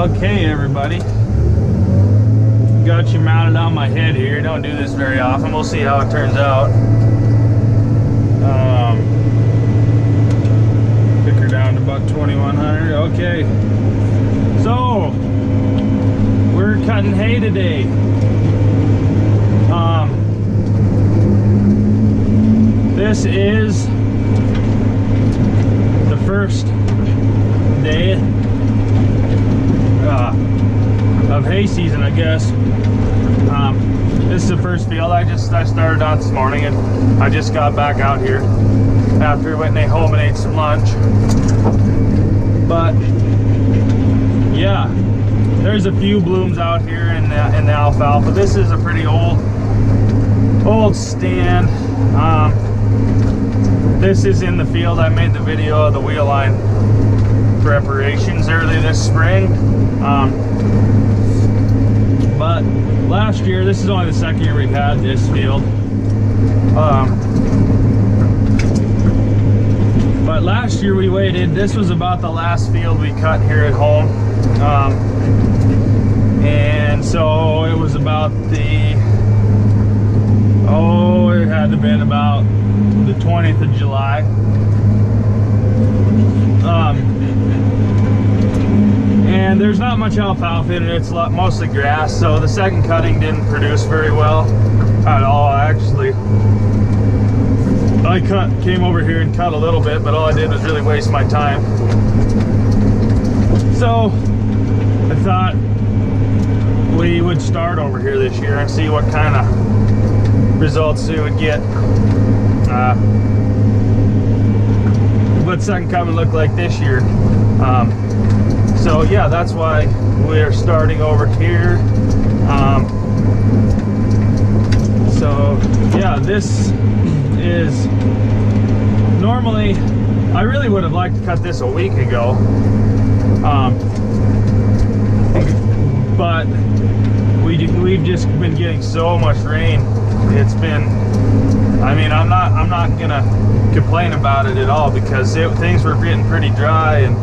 Okay, everybody, got you mounted on my head here. Don't do this very often. We'll see how it turns out. Pick her down to about 2100. Okay, so we're cutting hay today. This is the first day of hay season, I guess. This is the first field I started on this morning, and I just got back out here after we went home and ate some lunch. But yeah, there's a few blooms out here in the alfalfa. This is a pretty old stand. This is in the field I made the video of the wheel line preparations early this spring. But last year, this is only the second year we've had this field. But last year we waited. This was about the last field we cut here at home. And so it was about it had to have been about the 20th of July. And there's not much alfalfa in it. It's mostly grass, so the second cutting didn't produce very well at all. Actually, I came over here and cut a little bit, but all I did was really waste my time. So I thought we would start over here this year and see what kind of results we would get. What second cut would look like this year. So yeah, that's why we're starting over here. So yeah, this is normally, I really would have liked to cut this a week ago. But we've just been getting so much rain. It's been, I mean, I'm not gonna complain about it at all, because things were getting pretty dry, and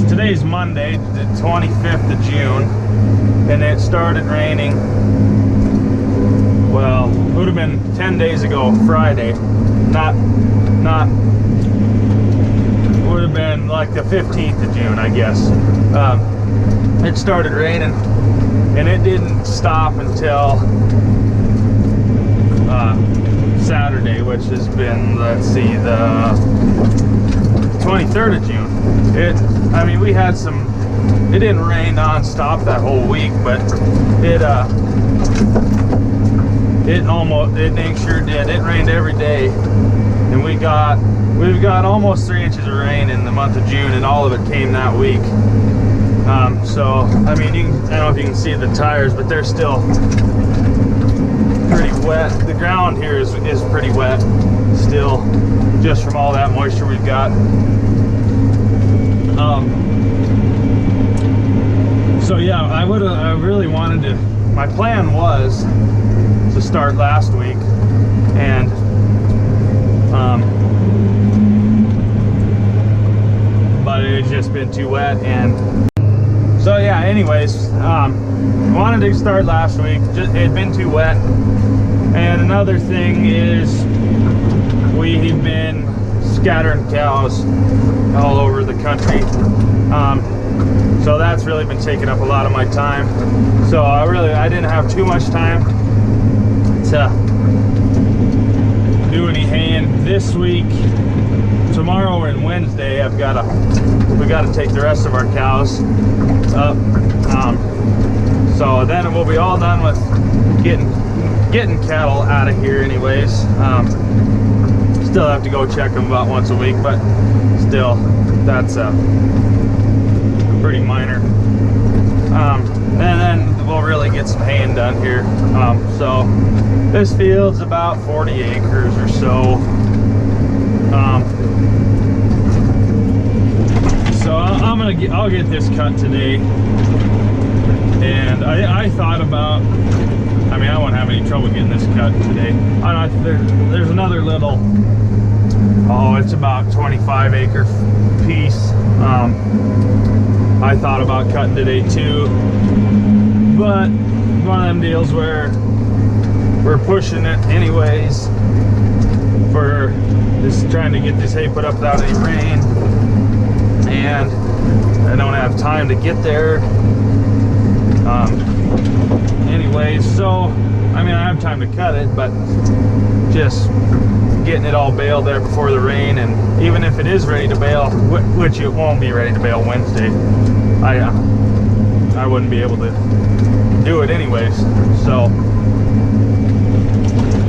today's Monday, the 25th of June, and it started raining, well, it would have been 10 days ago, Friday, not it would have been like the 15th of June, I guess. It started raining, and it didn't stop until Saturday, which has been, let's see, the 23rd of June. I mean, we had it didn't rain non-stop that whole week, but it sure did. It rained every day, and we've got almost 3 inches of rain in the month of June, and all of it came that week. So I mean, I don't know if you can see the tires, but they're still pretty wet. The ground here is pretty wet still, just from all that moisture we've got. So yeah, I really wanted to, my plan was to start last week, and but it's just been too wet, and so yeah, anyways, wanted to start last week. It had been too wet. And another thing is, we've been scattering cows all over the country. So that's really been taking up a lot of my time. So I didn't have too much time to do any haying this week. Tomorrow and Wednesday, we got to take the rest of our cows up. So then we'll be all done with getting cattle out of here anyways. Still have to go check them about once a week, but still, that's pretty minor. And then we'll really get some haying done here. So this field's about 40 acres or so. So I'll get this cut today. And I thought about, I mean, I won't have any trouble getting this cut today. There's another little Oh, it's about 25-acre piece. I thought about cutting today too, but one of them deals where we're pushing it anyways for just trying to get this hay put up without any rain, and I don't have time to get there anyways. So I mean, I have time to cut it, but just getting it all baled there before the rain. And even if it is ready to bale, which it won't be ready to bale Wednesday, I wouldn't be able to do it anyways. So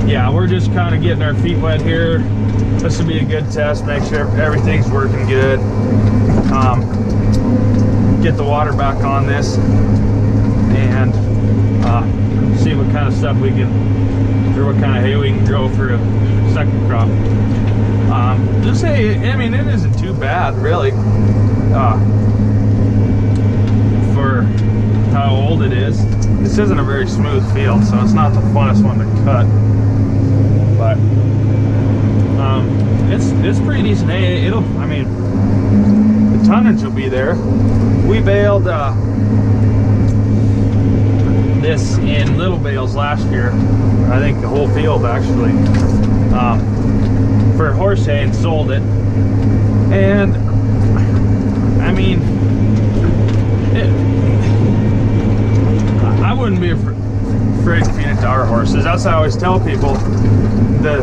yeah, we're just kind of getting our feet wet here. This will be a good test, make sure everything's working good. Get the water back on this and see what kind of stuff we can, or what kind of hay we can grow for a second crop. This hay, I mean, it isn't too bad really for how old it is. This isn't a very smooth field, so it's not the funnest one to cut, but it's pretty decent hay. It'll, I mean, the tonnage will be there. We baled this in little bales last year, I think the whole field actually, for horse hay, and sold it. And I mean, I wouldn't be afraid to feed it to our horses. That's what I always tell people. The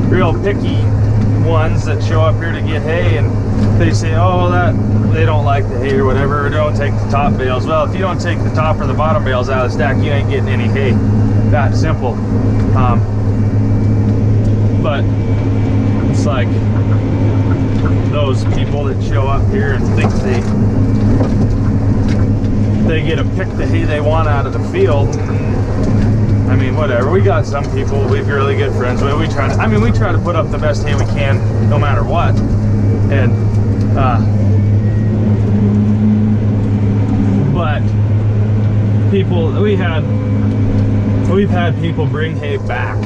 real picky ones that show up here to get hay, and they say, oh, that they don't like the hay or whatever, or don't take the top bales. Well, if you don't take the top or the bottom bales out of the stack, you ain't getting any hay. That simple. But it's like those people that show up here and think they get to pick the hay they want out of the field. I mean, whatever. We got some people we've really good friends with. We try to, I mean, we try to put up the best hay we can no matter what. And but people, we've had people bring hay back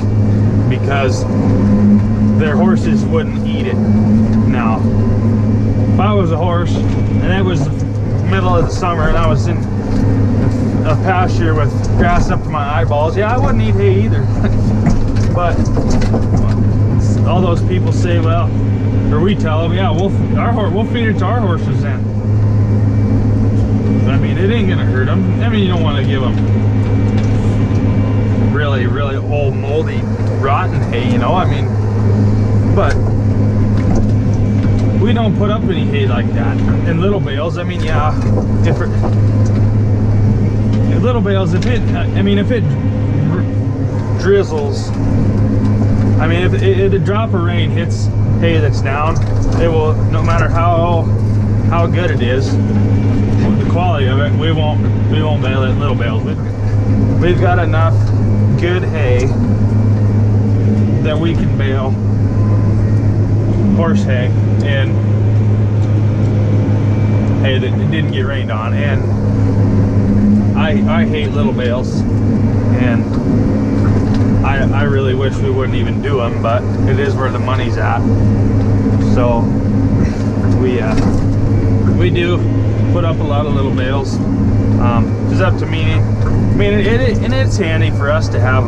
because their horses wouldn't eat it. Now, if I was a horse and it was the middle of the summer and I was in a pasture with grass up to my eyeballs, yeah, I wouldn't eat hay either. But all those people say, well, or we tell them, yeah, we'll feed it to our horses then. I mean, it ain't gonna hurt them. I mean, you don't want to give them really, really old, moldy, rotten hay, you know. I mean, but we don't put up any hay like that in little bales. I mean, yeah, if little bales, if it drizzles, I mean, if a drop of rain hits hay that's down, it will, no matter how good it is, the quality of it, we won't bale it in little bales. We've got enough good hay that we can bale horse hay and hay that didn't get rained on. And I hate little bales, and I really wish we wouldn't even do them, but it is where the money's at. So we do put up a lot of little bales. It's up to me. I mean, and it's handy for us to have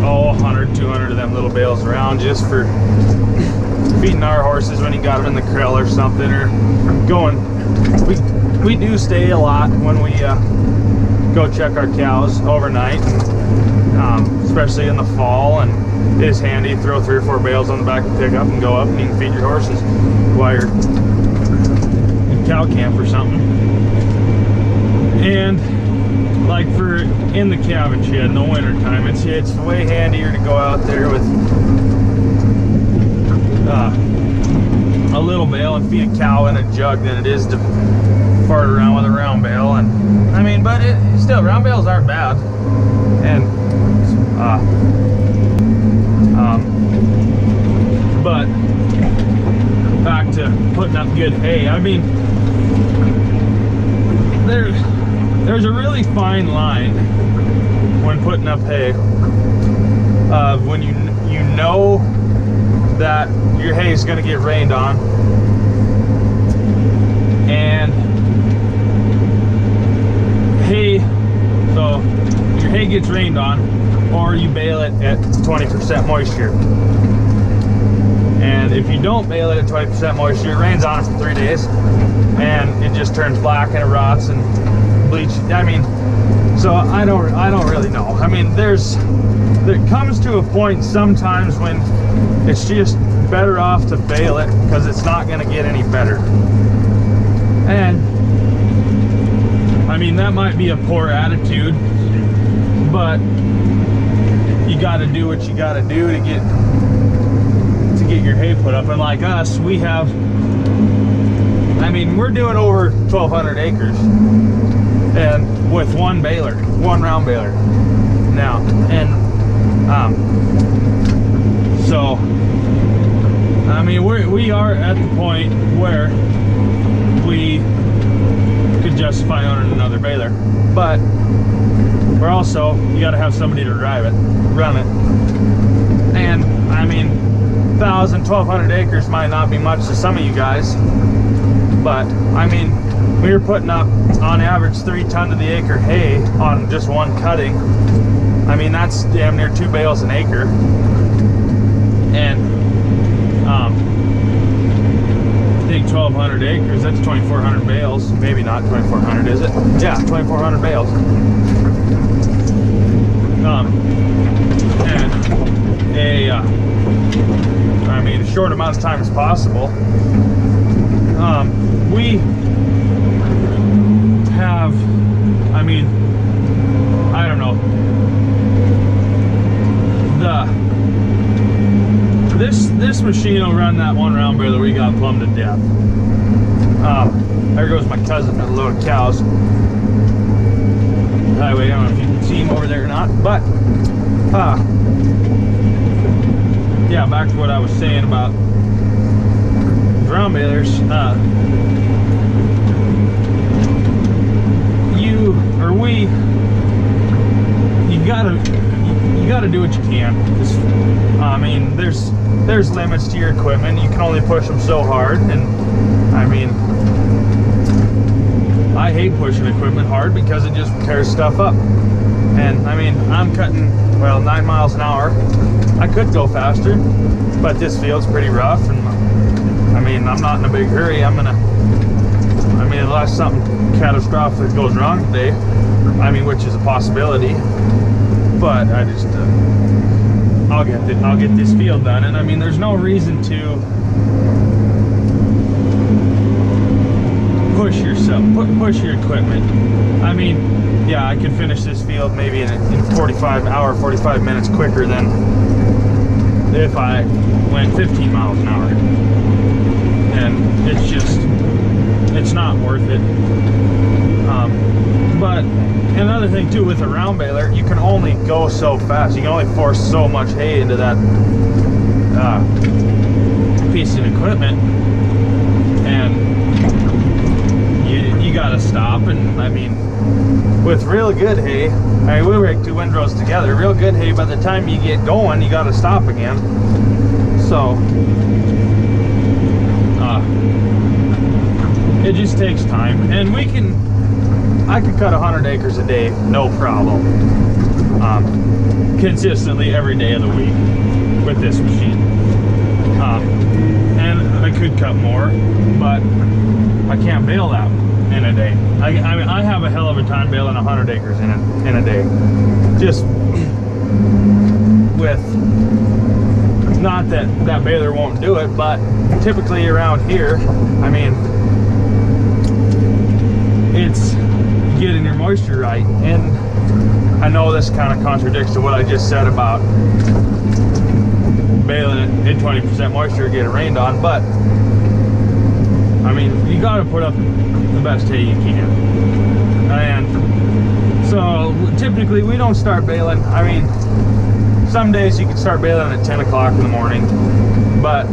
100, 200 of them little bales around, just for feeding our horses when you got them in the krill or something, or going. We do stay a lot when we go check our cows overnight, especially in the fall, and it is handy to throw 3 or 4 bales on the back of the pickup and go up and you can feed your horses while you're in cow camp or something. And like for in the calving shed in the winter time, it's way handier to go out there with a little bale and feed a cow in a jug than it is to fart around with a round bale. And I mean, but still, round bales aren't bad. And but back to putting up good hay. I mean, there's a really fine line when putting up hay when you know that your hay is going to get rained on, and hay, so your hay gets rained on, or you bale it at 20% moisture. And if you don't bale it at 20% moisture, it rains on it for 3 days, and it just turns black and it rots and bleach. I mean, so I don't really know. I mean, there comes to a point sometimes when it's just better off to bale it, because it's not going to get any better. And I mean, that might be a poor attitude, but you got to do what you got to do to get your hay put up. And like us, we have, I mean, we're doing over 1,200 acres, and with one round baler now. And so I mean, we are at the point where we could justify owning another baler, but we're also, you got to have somebody to drive it, run it. And I mean, 1,000, 1,200 acres might not be much to some of you guys, but I mean, we were putting up on average 3 tons of the acre hay on just one cutting. I mean, that's damn near 2 bales an acre. And I think 1,200 acres, that's 2,400 bales. Maybe not 2,400, is it? Yeah, 2,400 bales. I mean, a short amount of time as possible. We have, I mean, I don't know, this machine will run that one round baler we got plumbed to death. There goes my cousin with a load of cows. Highway, I don't know if you can see him over there or not, but yeah, back to what I was saying about round balers. You gotta do what you can. I mean, there's limits to your equipment. You can only push them so hard, and I mean, I hate pushing equipment hard because it just tears stuff up. And I mean, I'm cutting, well, 9 miles an hour. I could go faster, but this field's pretty rough, and I mean, I'm not in a big hurry. I mean, unless something catastrophic goes wrong today, I mean, which is a possibility, but I just, I'll get this field done. And I mean, there's no reason to push yourself, push your equipment. I mean, yeah, I could finish this field maybe in 45 minutes quicker than if I went 15 miles an hour. And it's just, it's not worth it. But another thing too, with a round baler, you can only go so fast. You can only force so much hay into that piece of equipment, and you gotta stop. And I mean, with real good hay, I mean, we rake 2 windrows together. Real good hay, by the time you get going, you gotta stop again. So it just takes time, and I could cut 100 acres a day, no problem, consistently every day of the week with this machine. And I could cut more, but I can't bale that in a day. I mean, I have a hell of a time baling 100 acres in a day. Just with, not that that baler won't do it, but typically around here, I mean, it's getting your moisture right. And I know this kind of contradicts to what I just said about baling it at 20% moisture, get it rained on, but I mean, you got to put up the best hay you can. And so typically we don't start baling. I mean, some days you can start baling at 10 o'clock in the morning, but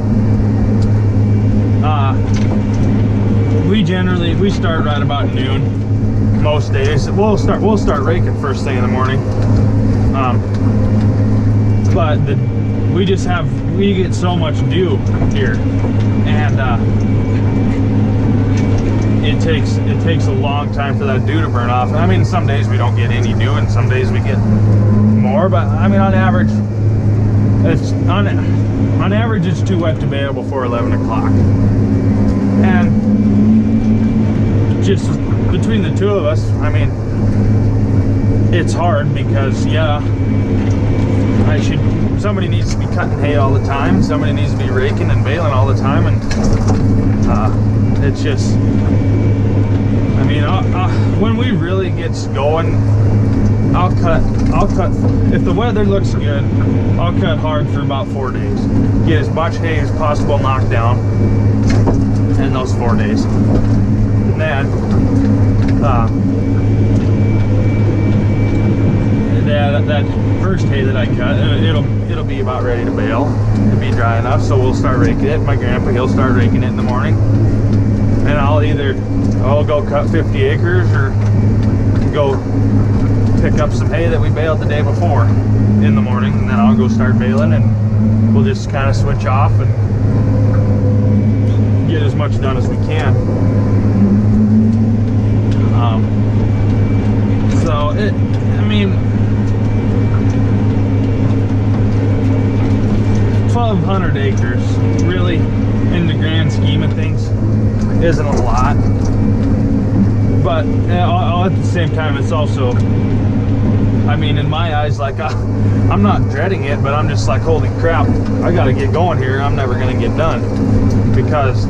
we start right about noon most days. We'll start raking first thing in the morning, but we get so much dew here, and it takes a long time for that dew to burn off. I mean, some days we don't get any dew, and some days we get more. But I mean, on average, it's too wet to bail before 11 o'clock. And just between the two of us, I mean, it's hard because, yeah, somebody needs to be cutting hay all the time. Somebody needs to be raking and baling all the time, and it's just, I mean, when we really gets going, I'll cut, if the weather looks good, I'll cut hard for about 4 days. Get as much hay as possible knocked down in those 4 days. And then, that first hay that I cut, it'll be about ready to bale. It'll be dry enough, so we'll start raking it. My grandpa, he'll start raking it in the morning. And I'll go cut 50 acres or go pick up some hay that we baled the day before in the morning, and then I'll go start baling, and we'll just kind of switch off and get as much done as we can. So I mean, 1,200 acres really, in the grand scheme of things, isn't a lot, but at the same time, it's also, I mean, in my eyes, like, I'm not dreading it, but I'm just like, holy crap, I gotta get going here. I'm never gonna get done because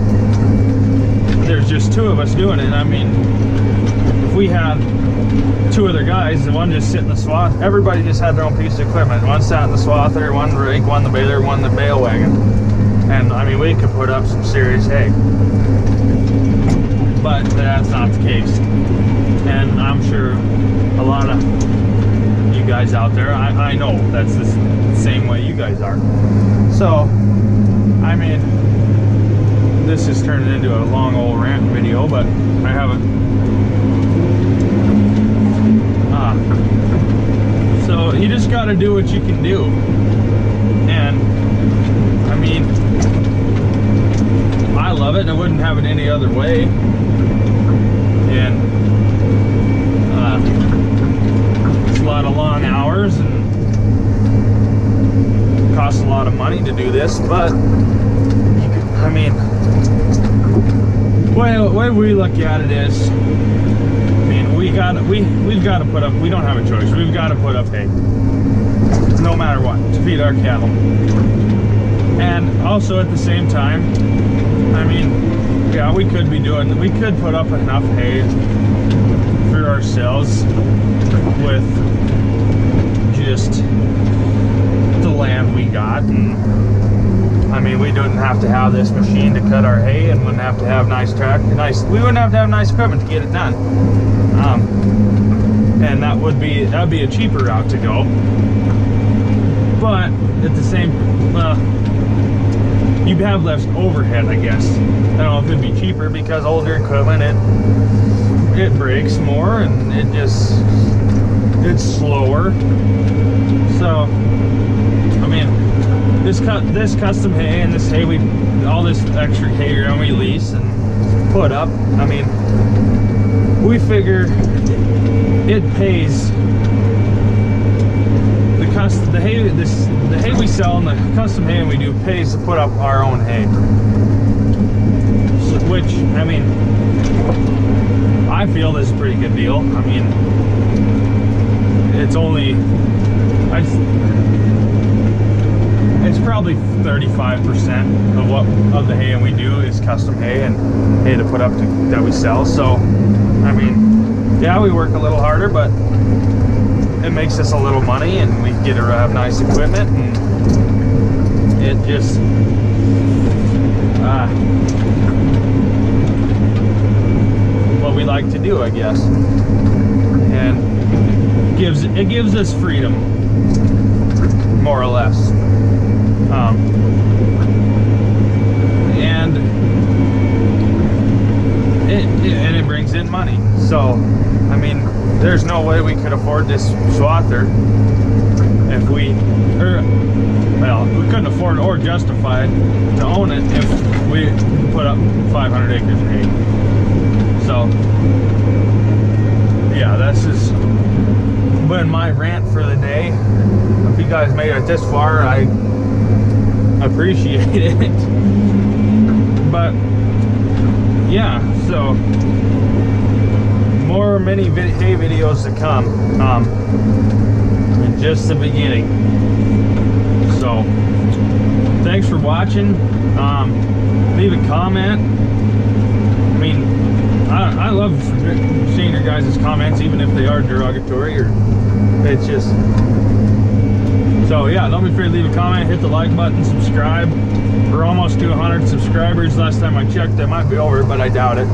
there's just two of us doing it. I mean, if we had two other guys, the one just sit in the swath, everybody just had their own piece of equipment. One sat in the swather, one rake, one the baler, one the bale wagon. And I mean, we could put up some serious hay. But that's not the case. And I'm sure a lot of you guys out there, I know that's the same way you guys are. So, I mean, this is turning into a long old rant video, but I haven't. So you just got to do what you can do. And I mean, I love it, and I wouldn't have it any other way. And it's a lot of long hours and it costs a lot of money to do this, but I mean, the way we look at it is, I mean, we've got to put up, we don't have a choice, we've got to put up hay no matter what to feed our cattle. And also at the same time, I mean, yeah, we could put up enough hay for ourselves with just the land we got. And I mean, we wouldn't have to have this machine to cut our hay, and wouldn't have to have we wouldn't have to have nice equipment to get it done. And that'd be a cheaper route to go. But at the same, you'd have less overhead, I guess. I don't know if it'd be cheaper because older equipment, it breaks more, and it's slower. So, I mean, this custom hay and this hay, all this extra hay around we lease and put up, I mean, we figure it pays. The hay we sell and the custom hay we do pays to put up our own hay. So, which, I mean, I feel this is a pretty good deal. I mean, it's probably 35% of the hay we do is custom hay and hay to put up that we sell. So, I mean, yeah, we work a little harder, but it makes us a little money, and we get to have nice equipment, and it just what we like to do, I guess. And it gives us freedom, more or less. And it brings in money. So, I mean, there's no way we could afford this swather if we, or, well, we couldn't afford or justify to own it if we put up 500 acres of hay. So, yeah, this has been my rant for the day. If you guys made it this far, I appreciate it. But, yeah, so more mini hay videos to come. And just the beginning. So, thanks for watching. Leave a comment. I mean, I love seeing your guys' comments, even if they are derogatory, or it's just. So yeah, don't be afraid to leave a comment, hit the like button, subscribe. We're almost to 100 subscribers. Last time I checked, I might be over, but I doubt it.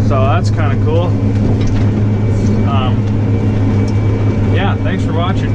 So that's kind of cool. Yeah, thanks for watching.